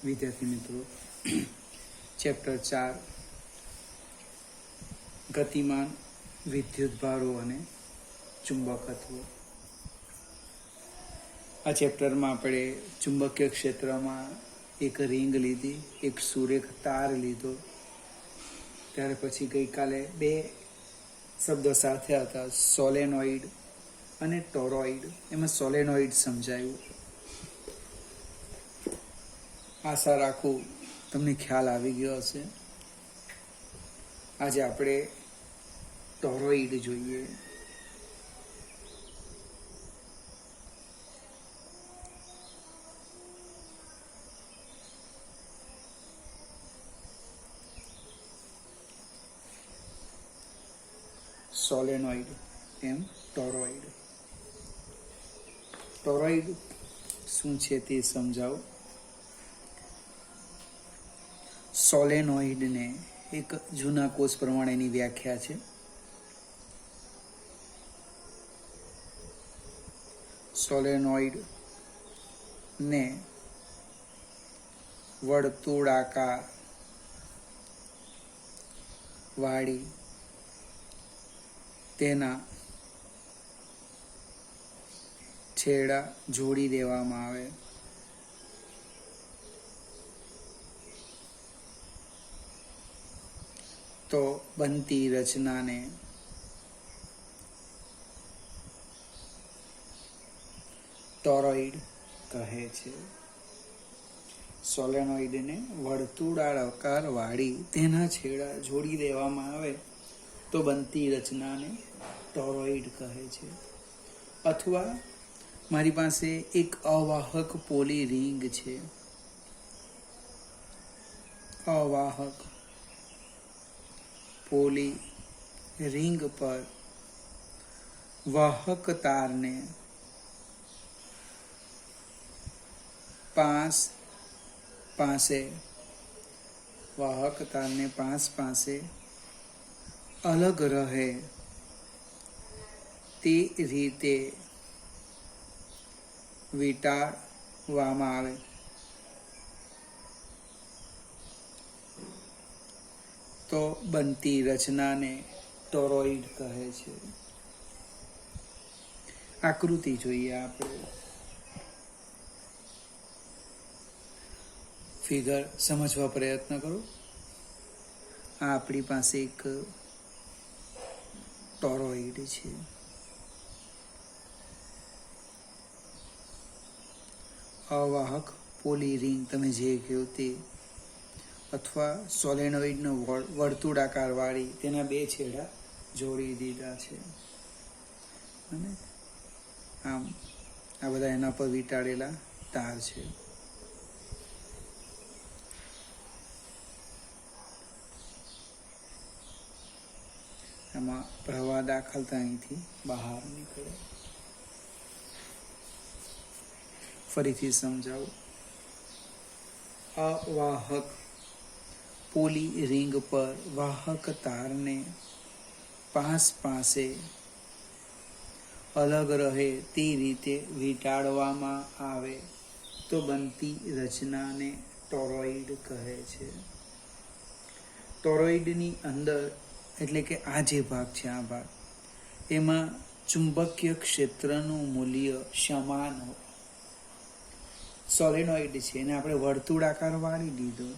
વિદ્યાર્થી મિત્રો, ચેપ્ટર 4 ગતિમાન વિદ્યુતભારો અને ચુંબકત્વ. આ ચેપ્ટરમાં આપણે ચુંબકીય ક્ષેત્રમાં એક રિંગ લીધી, એક સુરેખ તાર લીધો. ત્યાર પછી ગઈકાલે બે શબ્દો સાથે હતા, સોલેનોઇડ અને ટોરોઇડ. એમાં સોલેનોઇડ સમજાયું. આશા રાખું તમને ખ્યાલ આવી ગયો હશે. આજે આપણે ટોરોઇડ જોઈએ. સોલેનોઇડ એમ ટોરોઇડ. ટોરોઇડ શું છે તે સમજાવું. સોલેનોઇડને એક જૂના કોષ પ્રમાણેની વ્યાખ્યા છે. સોલેનોઇડ ને વર્તુળાકાર વાળી તેના છેડા જોડી દેવામાં આવે તો બનતી રચનાને ટોરોઇડ કહે છે. સોલેનોઇડને વર્તુળાકાર વાળી તેના છેડા જોડી દેવામાં આવે તો બનતી રચનાને ટોરોઇડ કહે છે. અથવા મારી પાસે એક અવાહક પોલી રિંગ છે. અવાહક પોલી રિંગ પર વાહક તારને પાસે અલગ રહે તે રીતે વીંટાળવામાં આવે તો બનતી રચનાને ટોરોઇડ કહે છે. આકૃતિ જોઈએ આપણે. ફિગર સમજવા પ્રયત્ન કરો. આ આપણી પાસે એક ટોરોઇડ છે. અવાહક પોલી રિંગ તમે જે કહો તે, અથવા સોલેનોઇડનો વર્તુળાકાર વાળી તેના બે છેડા જોડી દીધા છે. અને આમ આ બધા એના પર વીંટાળેલા તાર છે. આમાં પ્રવાહ દાખલ થાય અહીંથી બહાર નીકળે. ફરીથી સમજાવું. અવાહક પોલી રિંગ પર વાહક તારને પાસે અલગ રહે તે રીતે વીંટાળવામાં આવે તો બનતી રચનાને ટોરોઇડ કહે છે. ટોરોઇડની અંદર એટલે કે આ જે ભાગ છે, આ ભાગ, એમાં ચુંબકીય ક્ષેત્રનું મૂલ્ય સમાન હોય. સોલેનોઇડ છે એને આપણે વર્તુળાકાર વાળી દીધો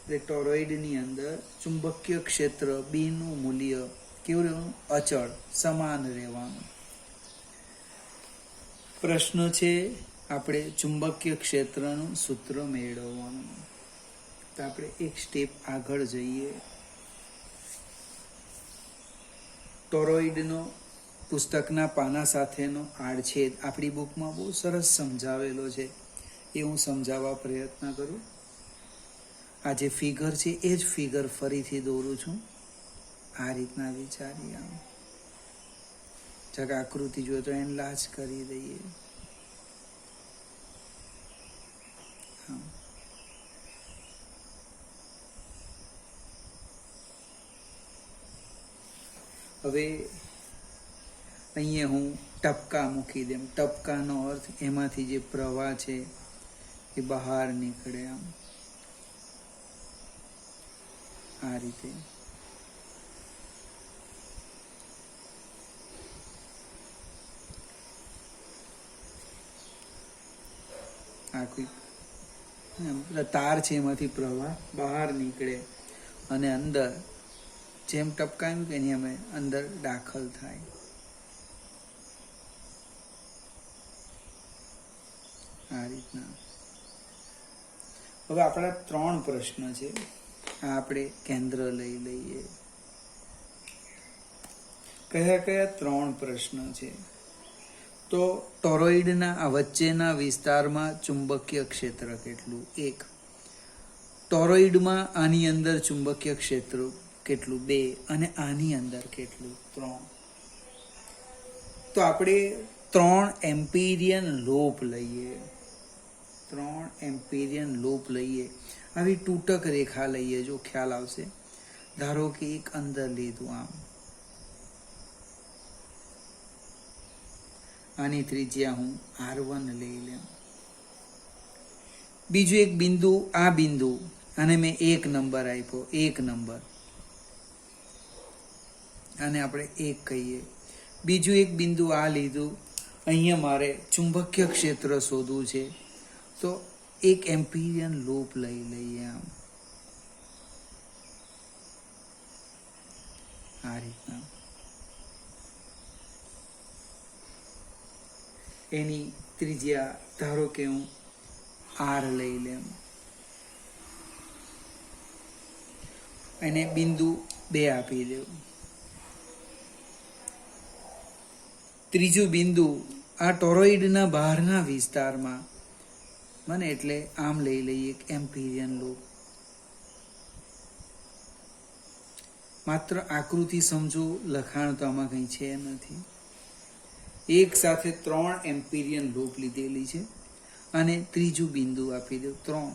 એટલે ટોરોઇડની અંદર ચુંબકીય ક્ષેત્ર બીનું મૂલ્ય કેવું રહેવાનું? અચળ, સમાન રહેવાનું. પ્રશ્ન છે આપણે ચુંબકીય ક્ષેત્રનું સૂત્ર મેળવવાનું. તો આપણે એક સ્ટેપ આગળ જઈએ. ટોરોઇડનો પુસ્તકના પાના સાથેનો આડછેદ આપણી બુકમાં બહુ સરસ સમજાવેલો છે. એ હું સમજાવવા પ્રયત્ન કરું. આ જે ફિગર છે એ જ ફિગર ફરીથી દોરું છું. આ રીતના વિચારીએ. આમ જગ આકૃતિ જોઈએ તો એનલાર્જ કરી દઈએ. હવે અહીંયા હું ટપકા મૂકી દઉં. ટપકાનો અર્થ એમાંથી જે પ્રવાહ છે એ બહાર નીકળે આમ આ રીતે. આ કોઈ તાર છે એમાંથી પ્રવાહ બહાર નીકળે અને અંદર જેમ ટપકાયું કે એની અમે અંદર દાખલ થાય. આ રીતના. હવે આપણા 3 પ્રશ્ન છે. આ આપણે કેન્દ્ર લઈ લઈએ. કયા કયા 3 પ્રશ્ન છે? તો ટોરોઇડના આ વચ્ચેના વિસ્તારમાં ચુંબકીય ક્ષેત્ર કેટલું? 1. ટોરોઇડમાં આની અંદર ચુંબકીય ક્ષેત્ર કેટલું? 2. અને આની અંદર કેટલું? 3. તો આપણે 3 એમ્પિરિયન લૂપ લઈએ. 3 એમ્પિરિયન લૂપ લઈએ. આવી તૂટક રેખા લઈએ, જો ખ્યાલ આવશે. ધારો કે એક અંદર લીધું આમ, આની ત્રિજ્યા હું R1 લઈ લઉં. બીજું એક બિંદુ, આ બિંદુ, આને મેં 1 નંબર આપ્યો, 1 નંબર, આને આપણે 1 કહીએ. બીજું એક બિંદુ આ લીધું, અહીંયા મારે ચુંબકીય ક્ષેત્ર શોધવું છે, તો 1 એમ્પિરિયન લૂપ લઈ લઈએ આમ આ રીતના. એની ત્રિજ્યા ધારો કે હું R લઈ લઉં. એને બિંદુ 2 આપી દઉં. ત્રીજું બિંદુ આ ટોરોઇડના બહારના વિસ્તારમાં મને એટલે આમ લઈ લઈએ એક એમ્પિરિયન લૂપ. માત્ર આકૃતિ સમજો, લખાણ તો આમાં કંઈ છે નથી. એક સાથે 3 એમ્પિરિયન લૂપ લીધેલી છે અને ત્રીજું બિંદુ આપી દઉં 3.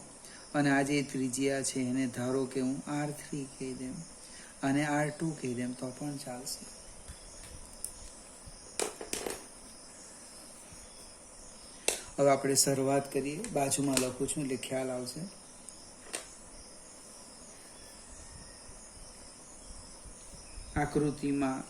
અને આ જે ત્રિજ્યા છે એને ધારો કે હું R3 કહી દઉં અને R2 કહી દઉં તો પણ ચાલશે. હવે આપણે શરૂઆત કરીએ. બાજુમાં લખું છું એટલે ખ્યાલ આવશે. આકૃતિમાં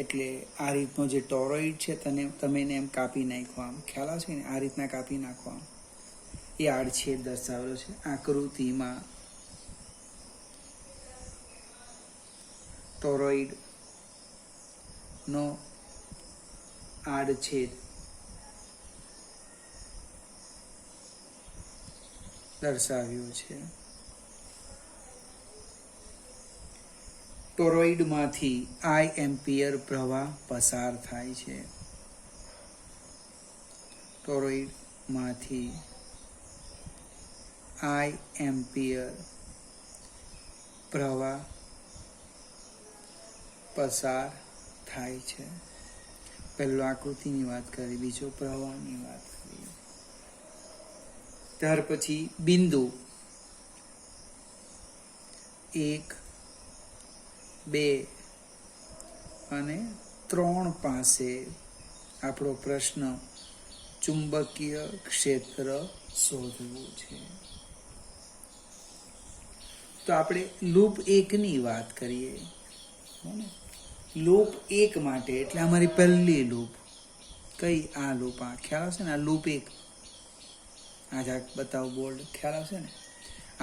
એટલે આ રીતનો જે ટોરોઇડ છે તમે એને એમ કાપી નાખો, આમ ખ્યાલ આવશે ને, આ રીતના કાપી નાખો. આમ એ આડછેદ દર્શાવેલો છે આકૃતિમાં. ટોરોઇડ નો આડછેદ દર્શાવ્યો છે. ટોરોઇડમાંથી I એમ્પિયર પ્રવાહ પસાર થાય છે. ટોરોઇડમાંથી I એમ્પિયર પ્રવાહ પસાર થાય છે. પહેલો આકૃતિની વાત કરી, બીજો પ્રવાહની વાત કરી. ત્યાર પછી બિંદુ 1, 2 અને 3 પાસે આપણો પ્રશ્ન ચુંબકીય ક્ષેત્ર શોધવું છે. તો આપણે લૂપ 1 ની વાત કરીએ. લૂપ 1 માટે એટલે અમારી પહેલી લૂપ કઈ? આ લૂપ. આ ખ્યાલ આવશે ને, આ લૂપ 1. આ જા બતાવો બોર્ડ, ખ્યાલ આવશે ને.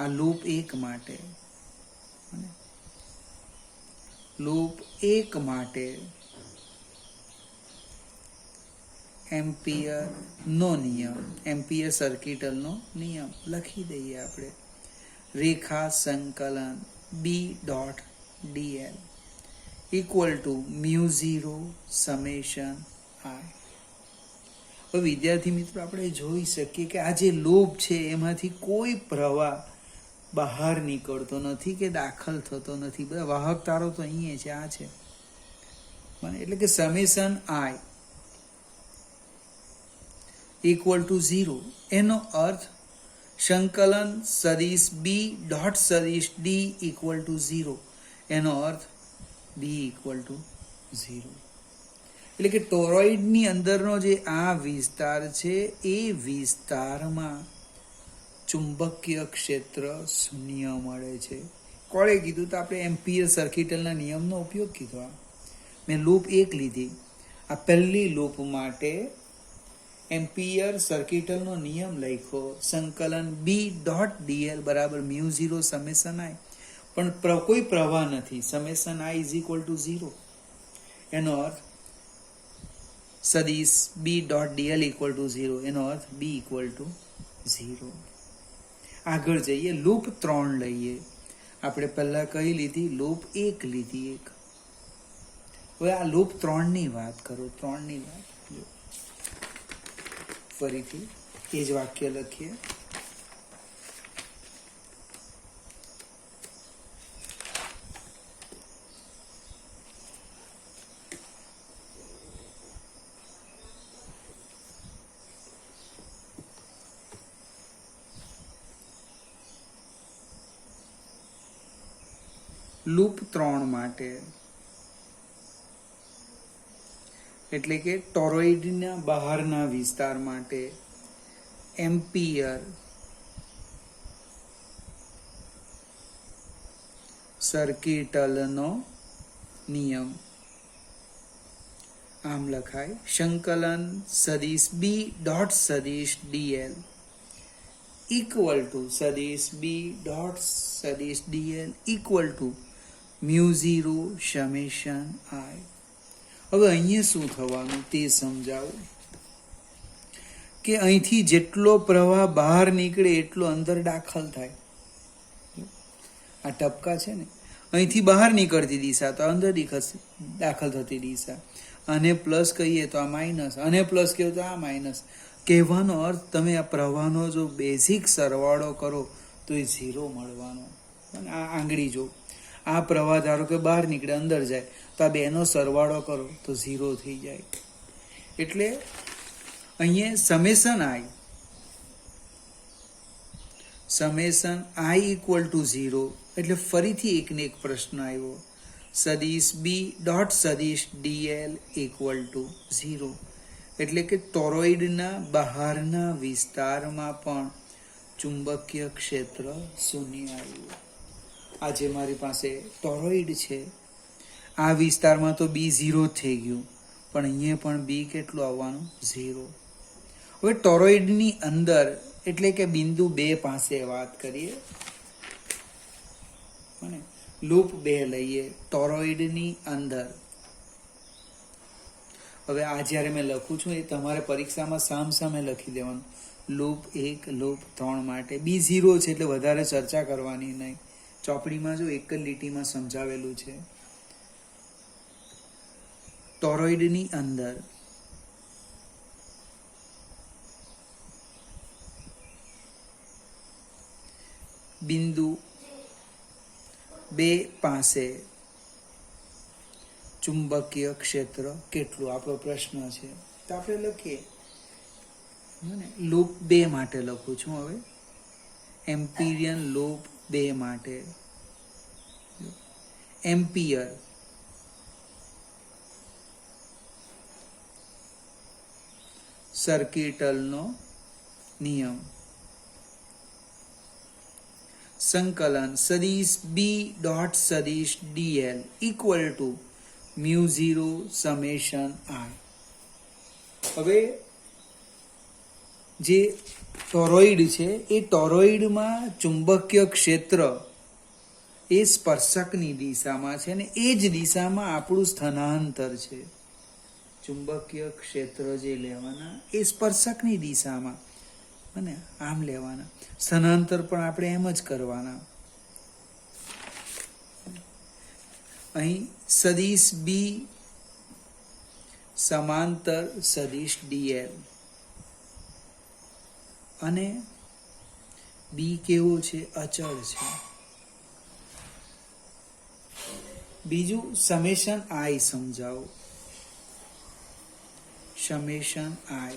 આ લૂપ 1 માટે, લૂપ 1 માટે એમ્પિયર નો નિયમ, એમ્પિયર સર્કિટલનો નિયમ લખી દઈએ આપણે. રેખા સંકલન B.dl equal to μ0 summation I. હવે વિદ્યાર્થી મિત્રો આપણે જોઈ શકીએ કે આ જે લૂપ છે એમાંથી કોઈ પ્રવાહ બહાર નીકળતો નથી કે દાખલ થતો નથી. બધા વાહક તારો તો અહીંયા છે, આ છે. એટલે કે સમેશન I ઇક્વલ ટુ 0. એનો અર્થ સંકલન સદિશ B ડોટ સદિશ D ઇક્વલ ટુ 0. એનો અર્થ D ઇક્વલ ટુ 0. એટલે કે ટોરોઇડની અંદરનો જે આ વિસ્તાર છે એ વિસ્તારમાં ચુંબકીય ક્ષેત્ર શૂન્ય મળે છે. કોણે કીધું? તો આપણે એમ્પિયર સર્કિટલના નિયમનો ઉપયોગ કીધો. મેં લૂપ 1 લીધી. આ પહેલી લૂપ માટે એમ્પિયર સર્કિટલનો નિયમ લખ્યો, સંકલન B.dl બરાબર μ0 સમેશન I. પણ કોઈ પ્રવાહ નથી, summation I is equal two 0. એનો અર્થ સદિશ B.dl ઇક્વલ ટુ 0. એનો અર્થ B ઇક્વલ ટુ 0. આગળ જઈએ, લૂપ 3 લઈએ. આપણે પહેલા કઈ લીધી? લૂપ 1 લીધી. હવે આ લૂપ 3 ની વાત કરો. 3 ની વાત ફરીથી એ જ વાક્ય લખીએ. લૂપ 3 માટે એટલે કે ટોરોઇડના બહારના વિસ્તાર માટે એમ્પિયર સર્કિટલનો નિયમ આમ લખાય, સંકલન સદિશ B ડોટ સદિશ dl ઇક્વલ ટુ સદિશ B ડોટ સદિશ dl equal to μ0 summation I. હવે અહીંયા શું થવાનું તે સમજાવું કે અહીંથી જેટલો પ્રવાહ બહાર નીકળે એટલો અંદર દાખલ થાય. આ ટપકા છે ને, અહીંથી બહાર નીકળતી દિશા તો અંદર દાખલ થતી દિશા, અને પ્લસ કહીએ તો આ માઇનસ, અને પ્લસ કહીએ તો આ માઇનસ. કહેવાનો અર્થ તમે આ પ્રવાહનો જો બેઝિક સરવાળો કરો તો એ 0 મળવાનો. આ આંગળી જો, આ પ્રવાહ ધારો કે બહાર નીકળે અંદર જાય તો આ બેનો સરવાળો કરો તો 0 થઈ જાય. એટલે અહીંયા સમેશન I ઇક્વલ ટુ 0. એટલે ફરીથી એકને એક પ્રશ્ન આવ્યો, સદિશ B ડોટ સદિશ dl ઇક્વલ ટુ 0. એટલે કે ટોરોઇડના બહારના વિસ્તારમાં પણ ચુંબકીય ક્ષેત્ર શૂન્ય આવ્યું. આજે મારી પાસે ટોરોઇડ છે, આ વિસ્તારમાં તો B 0 થઈ ગયું, પણ અહીંયા પણ B કેટલું આવવાનું? 0. હવે ટોરોઇડની અંદર એટલે કે બિંદુ 2 પાસે વાત કરીએ. લૂપ 2 લઈએ, ટોરોઇડની અંદર. હવે આ જ્યારે મેં લખું છું એ તમારે પરીક્ષામાં સામસામે લખી દેવાનું. લૂપ 1 લૂપ 3 માટે B 0 છે એટલે વધારે ચર્ચા કરવાની નહીં. ચોપડીમાં જો એક જ લીટીમાં સમજાવેલું છે. ટોરોઇડની અંદર બિંદુ 2 પાસે ચુંબકીય ક્ષેત્ર કેટલું? આપણો પ્રશ્ન છે તો આપણે લખીએ. લૂપ 2 માટે લખું છું. હવે એમ્પિરિયન લૂપ 2 માટે એમ્પિયર સર્કિટલનો નિયમ, સંકલન સદિશ B ડોટ સદિશ dl equal to μ0 summation I. હવે જે ટોરોઇડ છે એ ટોરોઇડમાં ચુંબકીય ક્ષેત્ર એ સ્પર્શકની દિશામાં છે અને એ જ દિશામાં આપણું સ્થાનાંતર છે. ચુંબકીય ક્ષેત્ર જે લેવાના એ સ્પર્શકની દિશામાં અને આમ લેવાના. સ્થાનાંતર પણ આપણે એમ જ કરવાના. અહીં સદિશ B સમાંતર સદિશ dl અને B કેવો છે? અચળ છે. બીજું સમેશન I સમજાવો. સમેશન I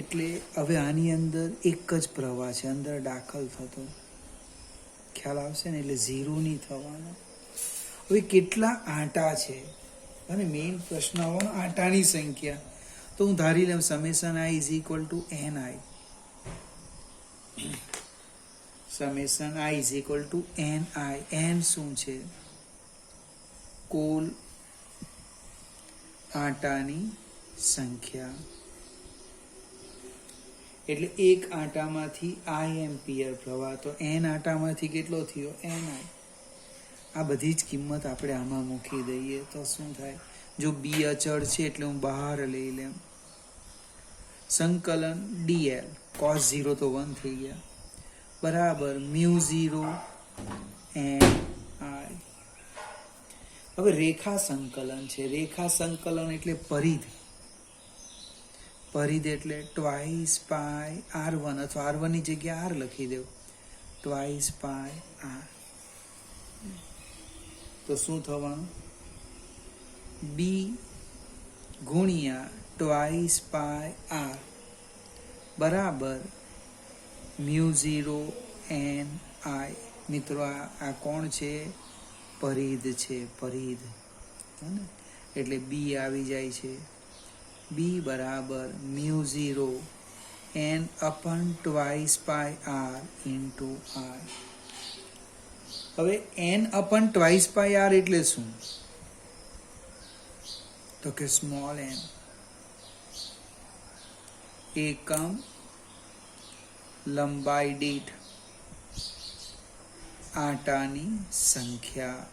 એટલે હવે આની અંદર એક જ પ્રવાહ છે, અંદર દાખલ થતો. ખ્યાલ આવશે ને? એટલે 0 નહીં થવાનો. હવે કેટલા આંટા છે? અને મેઇન પ્રશ્ન આવવાનો આટાની સંખ્યા, તો હું ધારી લઉં summation i is equal to n i. Summation i is equal to n i. N શું છે? કુલ આટાની સંખ્યા. એટલે એક આટામાંથી આઈ એમ્પિયર પ્રવાહ, તો એન આટામાંથી કેટલો થયો? N i. આ બધી જ કિંમત આપણે આમાં મૂકી દઈએ તો શું થાય? જો બી અચળ છે એટલે હું બહાર લઈ લેમ. સંકલન ડીએલ cos 0 તો 1 થઈ ગયા, બરાબર મ્યુ 0 એન આઈ. હવે રેખા સંકલન છે. રેખા સંકલન એટલે પરિધ. પરિધ એટલે ટ્વાઇસ પાય R1, અથવા R1 ની જગ્યા R લખી દેવ. ટ્વાઇસ પાય R. તો શું થવાનું? બી ગુણ્યા ટ્વાઇસ પાય R બરાબર મ્યુ 0 એન આઈ. મિત્રો આ કોણ છે? પરિધ છે. પરિધ, એટલે બી આવી જાય છે. બી બરાબર mu 0 N અપન twice pi R into R. હવે એન અપન ટ્વાઇસ પાય આર એટલે શું? તો કે સ્મોલ એન, એકમ લંબાઈ દીઠ આટાની સંખ્યા.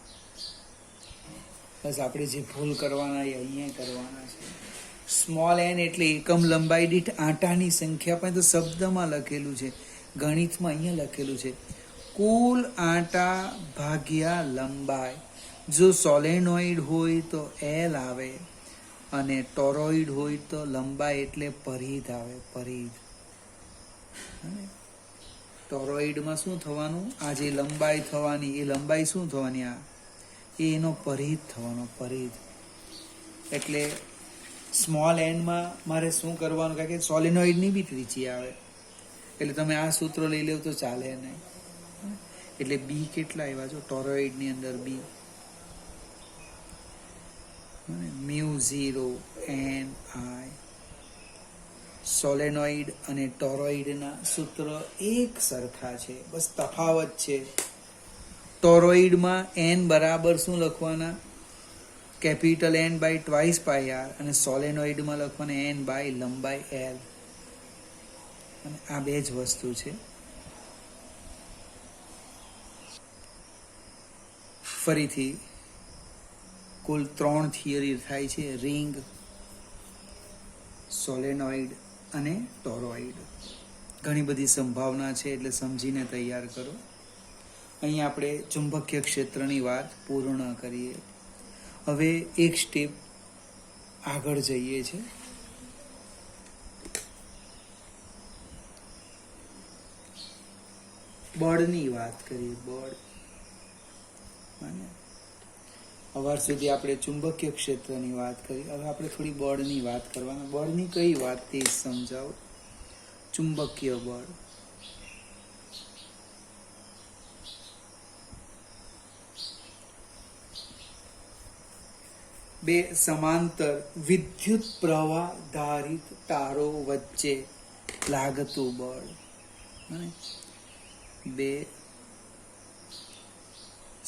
બસ આપણે જે ભૂલ કરવાના એ અહીંયા કરવાના છે. સ્મોલ એન એટલે એકમ લંબાઈ દીઠ આટાની સંખ્યા, પણ તો શબ્દમાં લખેલું છે, ગણિતમાં અહીંયા લખેલું છે કુલ આટા ભાગ્યા લંબાઈ. જો સોલેનોઇડ હોય તો એલ આવે, અને ટોરોઇડ હોય તો લંબાઈ એટલે પરિધ આવે. પરિધ. ટોરોઇડમાં શું થવાનું? આ જે લંબાઈ થવાની, એ લંબાઈ શું થવાની? આ એનો પરિધ થવાનો. પરિધ એટલે સ્મોલ એનમાં મારે શું કરવાનું? કારણ કે સોલિનોઇડની બી ત્રિજ્યા આવે, એટલે તમે આ સૂત્ર લઈ લેવ તો ચાલે નહીં. એટલે બી કેટલા આવ્યા? જો ટોરોઇડની અંદર બી મ્યુ 0 એન આઈ. સોલેનોઇડ અને ટોરોઇડના સૂત્ર એક સરખા છે, બસ તફાવત છે. ટોરોઇડમાં એન બરાબર શું લખવાના? Capital n by twice pi r, અને સોલેનોઇડમાં લખવાના એન બાય લંબાઈ એલ. અને આ બે જ વસ્તુ છે. ફરીથી કુલ 3 થિયરી થાય છે: રિંગ, સોલેનોઇડ અને ટોરોઇડ. ઘણી બધી સંભાવના છે, એટલે સમજીને તૈયાર કરો. અહીં આપણે ચુંબકીય ક્ષેત્રની વાત પૂર્ણ કરીએ. હવે એક સ્ટેપ આગળ જઈએ છે. બળની વાત કરીએ. બળ. અવાર સુધી આપણે ચુંબકીય ક્ષેત્રની વાત કરી, હવે આપણે થોડી બળની વાત કરવાના. બળની કઈ વાત તે સમજાવો. ચુંબકીય બળ. બે સમાંતર વિદ્યુત પ્રવાહ ધારિત તારો વચ્ચે લાગતું બળ. બે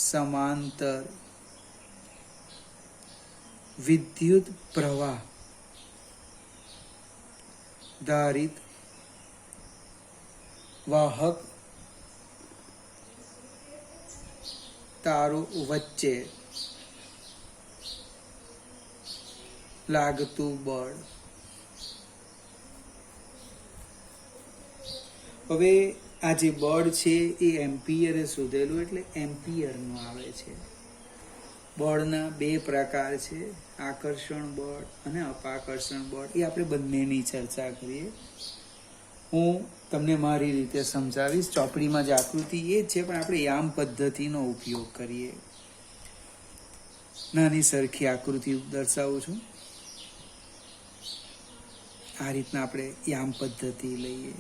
સમાંતર વિદ્યુત પ્રવાહ ધારિત વાહક તારો વચ્ચે લાગતું બળ. હવે આ જે બળ છે એ એમ્પિયરે શોધેલું, એટલે એમ્પિયરનું આવે છે. બળના બે પ્રકાર છે: આકર્ષણ બળ અને અપાકર્ષણ બળ. એ આપણે બંનેની ચર્ચા કરીએ. હું તમને મારી રીતે સમજાવીશ. ચોપડીમાં જે આકૃતિ એ જ છે, પણ આપણે યામ પદ્ધતિનો ઉપયોગ કરીએ. નાની સરખી આકૃતિ દર્શાવું છું. આ રીતના આપણે યામ પદ્ધતિ લઈએ.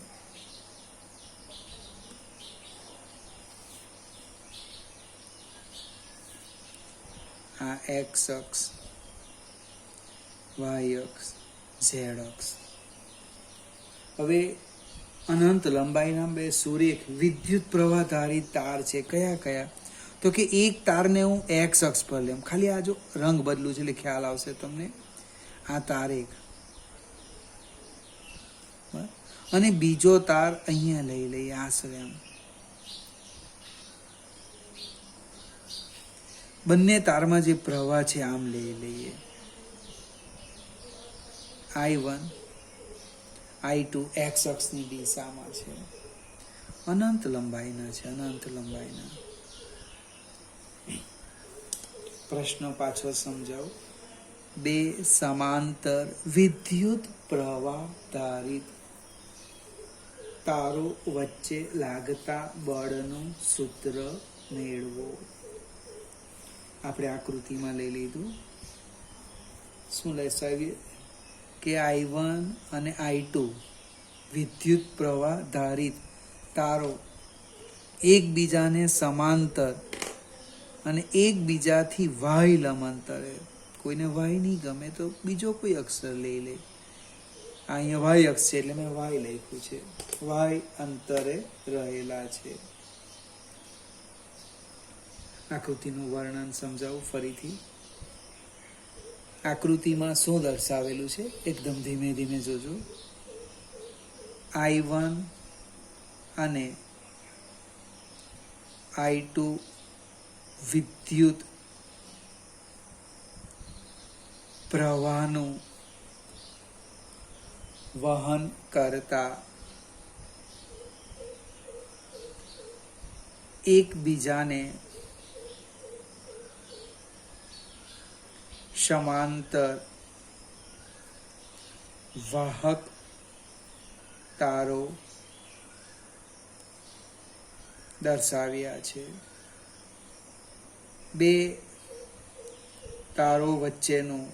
આ એક્સ અક્ષ, વાય અક્ષ, ઝેડ અક્ષ. હવે અનંત લંબાઈના બે સુરેખ વિદ્યુત પ્રવાહ ધારિત તાર છે. કયા કયા? તો કે એક તારને હું એક્સ અક્ષ પર લેમ. ખાલી આ જો રંગ બદલું છે એટલે ખ્યાલ આવશે તમને. આ તાર એક, અને બીજો તાર અહીંયા લઈ લઈએ આશરે આમ. બંને તારમાં જે પ્રવાહ છે આમ લઈ લઈએ. I1 I2 એક્સ અક્ષની દિશામાં છે, અનંત લંબાઈના છે, અનંત લંબાઈના. પ્રશ્ન પાછો સમજાવું. બે સમાંતર વિદ્યુત પ્રવાહ ધારિત તારો વચ્ચે લાગતા બળનું સૂત્ર મેળવો. આપણે આકૃતિમાં લઈ લીધું. શું દર્શાવીએ કે I1 અને I2 વિદ્યુત પ્રવાહ ધારિત તારો એકબીજાને સમાંતર અને એકબીજાથી વાય લંબાંતરે. કોઈને વાય નહીં ગમે તો બીજો કોઈ અક્ષર લઈ લે. અહીંયા વાય અક્ષ છે એટલે મેં વાય લખ્યું છે. વાય અંતરે રહેલા છે. આકૃતિનું વર્ણન સમજાવું ફરીથી. આકૃતિમાં શું દર્શાવેલું છે એકદમ ધીમે ધીમે જોજો. I1 અને I2 વિદ્યુત પ્રવાહનું વહન કરતા એકબીજાને સમાંતર વાહક તારો દર્શાવ્યા છે. બે તારો વચ્ચેનું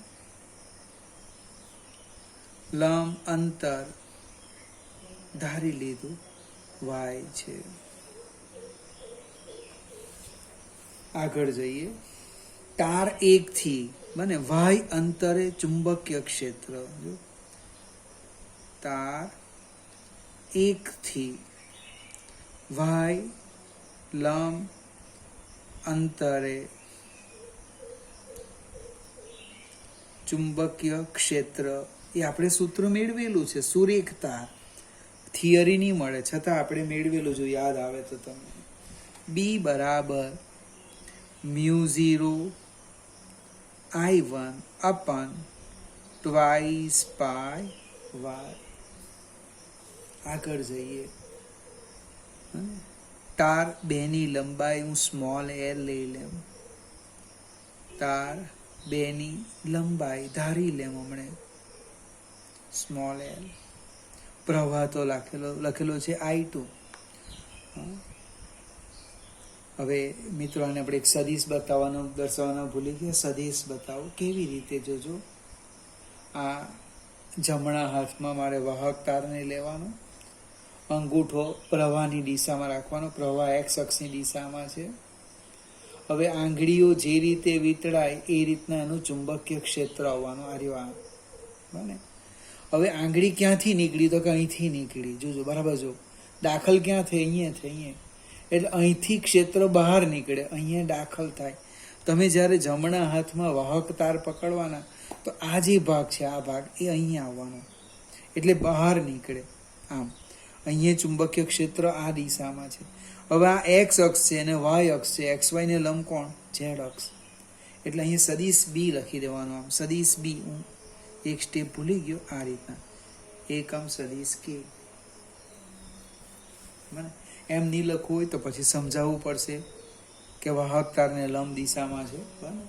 લંબ અંતર ધારી લીધું વાય છે. આગળ જઈએ. તાર એક થી બને વાય અંતરે ચુંબકીય ક્ષેત્ર. જો તાર એક થી વાય લંબ અંતરે ચુંબકીય ક્ષેત્ર. એ આપણે સૂત્ર મેળવેલું છે. સુરેખ તાર થિયરી નહીં મળે છતાં આપણે મેળવેલું, જો યાદ આવે તો તમને. બી બરાબર μ0 I1 upon twice pi y. આગળ જઈએ. તાર બેની લંબાઈ હું સ્મોલ l લઈ લેમ. તાર બેની લંબાઈ ધારી લેમ હમણે સ્મોલ l. પ્રવાહ તો લખેલો છે I2. હવે મિત્રો આને આપણે એક સદિશ દર્શાવવાનો ભૂલી ગયા. સદિશ બતાવો કેવી રીતે. જોજો, આ જમણા હાથમાં મારે વાહક તારને લેવાનો, અંગૂઠો પ્રવાહની દિશામાં રાખવાનો. પ્રવાહ એક્સ અક્ષની દિશામાં છે. હવે આંગળીઓ જે રીતે વીતળાય એ રીતના એનું ચુંબકીય ક્ષેત્ર આવવાનું. આ રહ્યું બને. હવે આંગળી ક્યાંથી નીકળી? તો કે અહીંથી નીકળી. જોજો બરાબર. જો દાખલ ક્યાં થઈ? અહીંયા થઈ. અહીંયા એટલે અહીંથી ક્ષેત્ર બહાર નીકળે, અહીંયા દાખલ થાય. તમે જ્યારે જમણા હાથમાં વાહક તાર પકડવાના તો આ જે ભાગ છે, આ ભાગ એ અહીંયા આવવાનો એટલે બહાર નીકળે. આમ અહીંયા ચુંબકીય ક્ષેત્ર આ દિશામાં છે. હવે આ એક્સ અક્ષ છે અને વાય અક્ષ છે. એક્સ વાય ને લંબ કોણ? ઝેડ અક્ષ. એટલે અહીંયા સદિશ બી લખી દેવાનું. આમ સદિશ બી. હું એક સ્ટેપ ભૂલી ગયો. આ રીતના એકમ સદિશ કે. એમ નહીં લખવું હોય તો પછી સમજાવવું પડશે કે વાહક તારને લંબ દિશામાં છે. બરાબર.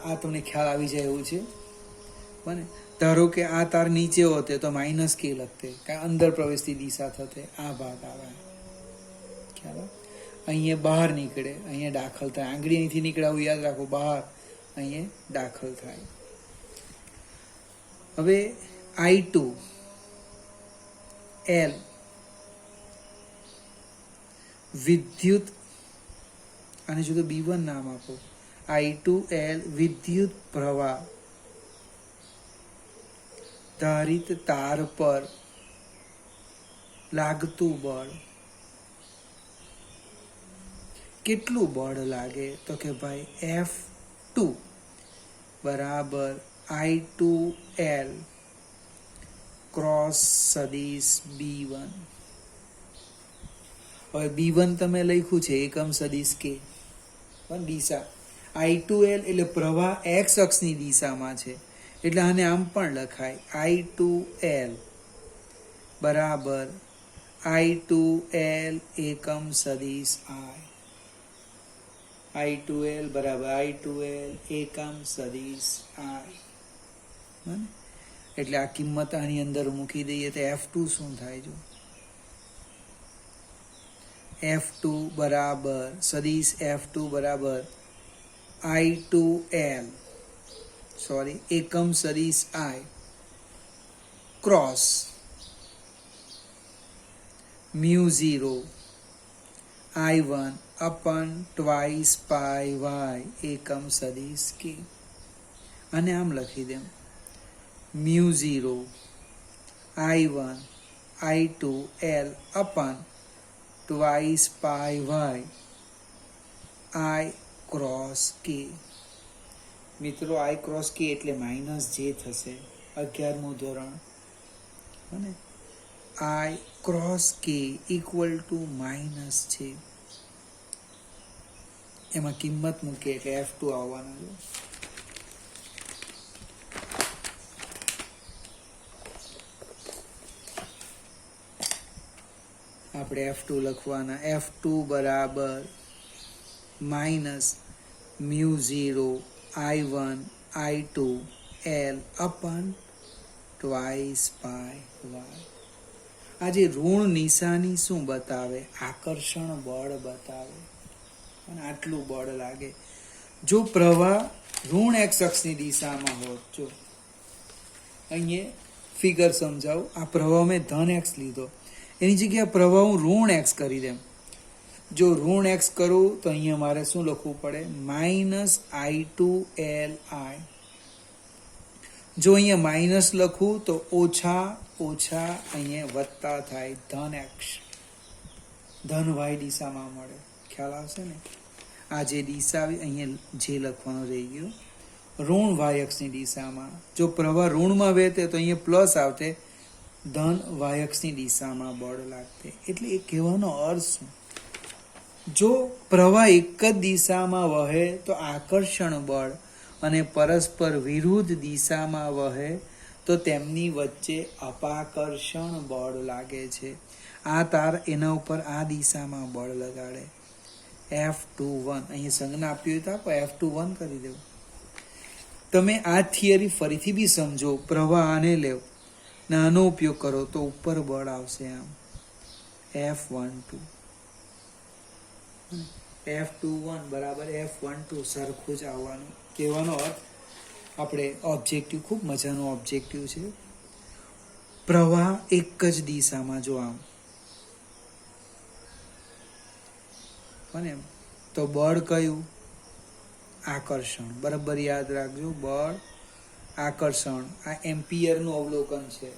આ તમને ખ્યાલ આવી જાય એવું છે. બને. ધારો કે આ તાર નીચે હોતે તો માઇનસ કે લખતે, કાંઈ અંદર પ્રવેશતી દિશા થતે. આ ભાગ આવે ખ્યાલ. અહીંયા બહાર નીકળે, અહીંયા દાખલ થાય. આંગળી અહીંથી નીકળે આવું યાદ રાખો. બહાર અહીંયા દાખલ થાય. હવે I2 L વિદ્યુત, આને જો તો B1 નામ આપો. I2L વિદ્યુત પ્રવાહ ધારિત તાર પર લાગતું બળ કેટલું બળ લાગે? તો કે ભાઈ F2 બરાબર I2L ક્રોસ સદિશ B1. હવે B1 તમે લખ્યું છે એકમ સદિશ કે પણ દિશા I2L એટલે પ્રવાહ x અક્ષની દિશામાં છે એટલે આને આમ પણ લખાય I2L બરાબર I2L એકમ સદિશ I2L બરાબર I2L એકમ સદિશ I. એટલે આ કિંમત આની અંદર મૂકી દઈએ તો F2 શું થાય? જો F2 બરાબર સદિશ F2 બરાબર I2L એકમ સદિશ I cross mu 0 I1 upon twice pi y એકમ સદિશ k. અને આમ લખી દેમ mu 0 I1 I2 L upon twice pi y I cross k. મિત્રો I ક્રોસ k એટલે માઇનસ જે થશે 11મું ધોરણ અને I cross k equal to minus છે. એમાં કિંમત મૂકે એટલે F2 આવવાના છે. આપણે F2 લખવાના F2 બરાબર minus mu 0 I1 I2 L upon twice pi y. આજે ઋણ નિશાની શું બતાવે? આકર્ષણ બળ બતાવે. અને આટલું બળ લાગે જો પ્રવાહ ઋણ x અક્ષની દિશામાં હોત. જો અહીંયા ફિગર સમજાવું. આ પ્રવાહ મેં ધન x લીધો એની જગ્યાએ પ્રવાહ હું ઋણ x કરી દેમ. જો ઋણ x કરું તો અહીંયા મારે શું લખવું પડે? Minus I2Li. જો અહીંયા માઇનસ લખું તો ઓછા ઓછા અહીંયા વત્તા થાય ધન x ધન y દિશામાં મળે. ખ્યાલ આવશે ને? આ જે દિશા આવી અહીંયા જે લખવાનું રહી ગયું ઋણ y અક્ષની દિશામાં. જો પ્રવાહ ઋણમાં વહેતે તો અહીંયા પ્લસ આવતે ધન y અક્ષની દિશામાં બળ લાગતે. એટલે એ કહેવાનો અર્થ શું? જો પ્રવાહ એક જ દિશામાં વહે તો આકર્ષણ બળ અને પરસ્પર વિરુદ્ધ દિશામાં વહે તો તેમની વચ્ચે અપાકર્ષણ બળ લાગે છે. આ તાર એના ઉપર આ દિશામાં બળ લગાડે. F21 અહીં સંજ્ઞા આપી હોય તો આપો F21 કરી દેવું. તમે આ થિયરી ફરીથી બી સમજો. પ્રવાહ આને લેવ ને આનો ઉપયોગ કરો તો ઉપર બળ આવશે આમ F12 F21 બરાબર F12 સરખું જ આવવાનું. કહેવાનો અર્થ આપણે ઓબ્જેક્ટિવ ખૂબ મજાનો ઓબ્જેક્ટિવ છે. પ્રવાહ એક જ દિશામાં જો આમ અને તો બળ કયું? આકર્ષણ. બરાબર યાદ રાખજો. બળ આકર્ષણ. આ એમ્પિયરનું અવલોકન છે.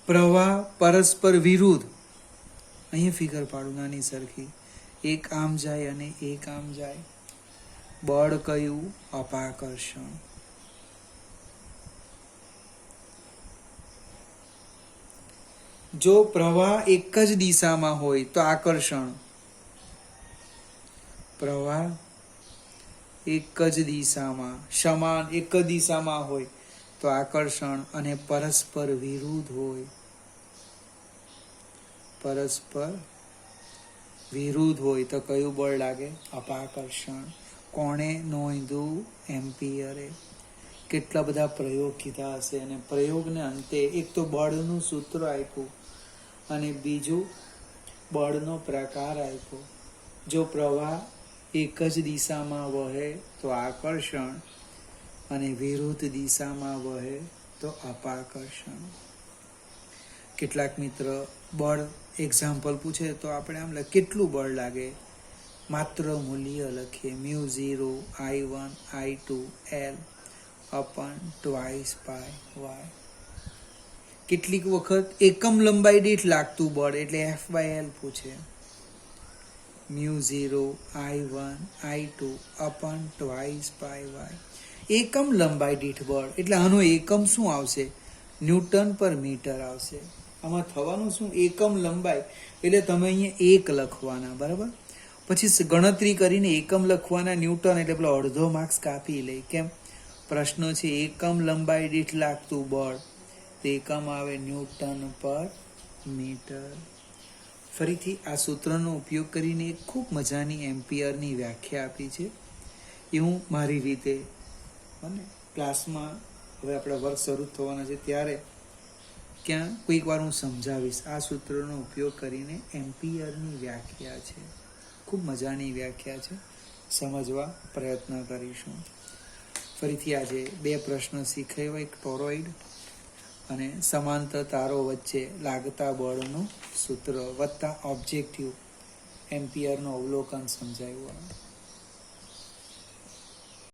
પ્રવાહ પરસ્પર વિરુદ્ધ અહીંયા ફિગર પાડું નાની સરખી. એક આમ જાય અને એક આમ જાય. બળ કયું? અપાકર્ષણ. જો પ્રવાહ એક જ દિશામાં હોય તો આકર્ષણ. પ્રવાહ એક જ દિશામાં સમાન એક જ દિશામાં હોય તો આકર્ષણ અને પરસ્પર વિરુદ્ધ હોય. પરસ્પર વિરુદ્ધ હોય તો કયું બળ લાગે? અપાકર્ષણ. કોણે નોંધ્યું? એમ્પિયરે. કેટલા બધા પ્રયોગ કીધા હશે અને પ્રયોગને અંતે એક તો બળનું સૂત્ર આપ્યું અને બીજું બળનો પ્રકાર આપ્યો. જો પ્રવાહ એક જ દિશામાં વહે તો આકર્ષણ અને વિરુદ્ધ દિશામાં વહે તો અપાકર્ષણ. કેટલાક મિત્ર બળ એક્ઝામ્પલ પૂછે તો આપણે આમ કેટલું બળ લાગે? માત્ર મૂલ્ય લખીએ mu 0 I1 I2 L upon twice pi y. કેટલીક વખત એકમ લંબાઈ દીઠ લાગતું બળ એટલે F/L પૂછે. μ0 I1 I2 upon twice pi y. એકમ લંબાઈ દીઠ બળ એટલે આનો એકમ શું આવશે? ન્યૂટન પર મીટર આવશે. આમાં થવાનું શું? એકમ લંબાઈ એટલે તમે અહીંયા 1 લખવાના, બરાબર? પછી ગણતરી કરીને એકમ લખવાના, ન્યૂટન એટલે પેલો અડધો માર્ક્સ કાપી લે. કેમ? પ્રશ્ન છે એકમ લંબાઈ દીઠ લાગતું બળ, તે એકમ આવે ન્યૂટન પર મીટર. ફરીથી આ સૂત્રનો ઉપયોગ કરીને એક ખૂબ મજાની એમ્પિયરની વ્યાખ્યા આપી છે. એ હું મારી રીતે અને ક્લાસમાં હવે આપણા વર્ગ શરૂ થવાના છે ત્યારે ક્યાં કોઈક વાર હું સમજાવીશ. આ સૂત્રનો ઉપયોગ કરીને એમ્પિયરની વ્યાખ્યા છે, ખૂબ મજાની વ્યાખ્યા છે, સમજવા પ્રયત્ન કરીશું. ફરીથી આજે 2 પ્રશ્ન શીખાવ્યા, એક ટોરોઇડ અને સમાંતર તારો વચ્ચે લાગતા બળનું સૂત્ર વત્તા ઓબ્જેક્ટિવ એમ્પિયરનું અવલોકન સમજાવ્યું.